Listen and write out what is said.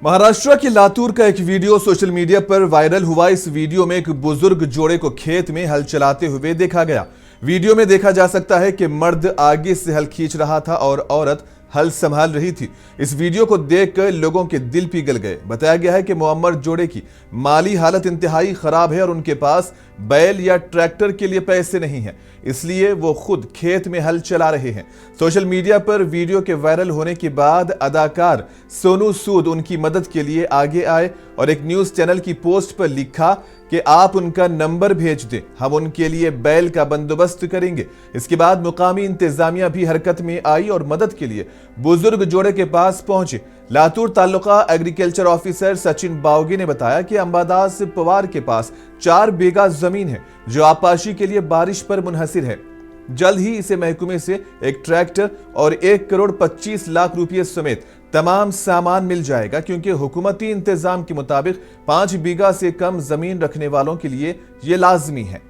महाराष्ट्र के लातूर का एक वीडियो सोशल मीडिया पर वायरल हुआ। इस वीडियो में एक बुजुर्ग जोड़े को खेत में हल चलाते हुए देखा गया। वीडियो में देखा जा सकता है कि मर्द आगे से हल खींच रहा था और औरत हल संभाल रही थी। इस वीडियो को देखकर लोगों के दिल पिघल गए। बताया गया है कि मुअम्मर जोड़े की माली हालत इंतहाई खराब है और उनके पास बैल या ट्रैक्टर के लिए पैसे नहीं हैं, इसलिए वो खुद खेत में हल चला रहे हैं। सोशल मीडिया पर वीडियो के वायरल होने के बाद अदाकार सोनू सूद उनकी मदद के लिए आगे आए और एक न्यूज चैनल की पोस्ट पर लिखा कि आप उनका नंबर भेज दें, हम उनके लिए बैल का बंदोबस्त करेंगे। इसके बाद मुकामी इंतजामिया भी हरकत में आई और मदद के लिए बुजुर्ग जोड़े के पास पहुंचे। लातूर तालुका एग्रीकल्चर ऑफिसर सचिन बावगी ने बताया कि अंबादास पवार के पास 4 बीघा जमीन है जो आपाशी के लिए बारिश पर मुनहसिर है। जल्द ही इसे महकमे से एक ट्रैक्टर और 1,25,00,000 रुपये समेत तमाम सामान मिल जाएगा, क्योंकि हुकूमती इंतजाम के मुताबिक 5 बीघा से कम जमीन रखने वालों के लिए यह लाजमी है।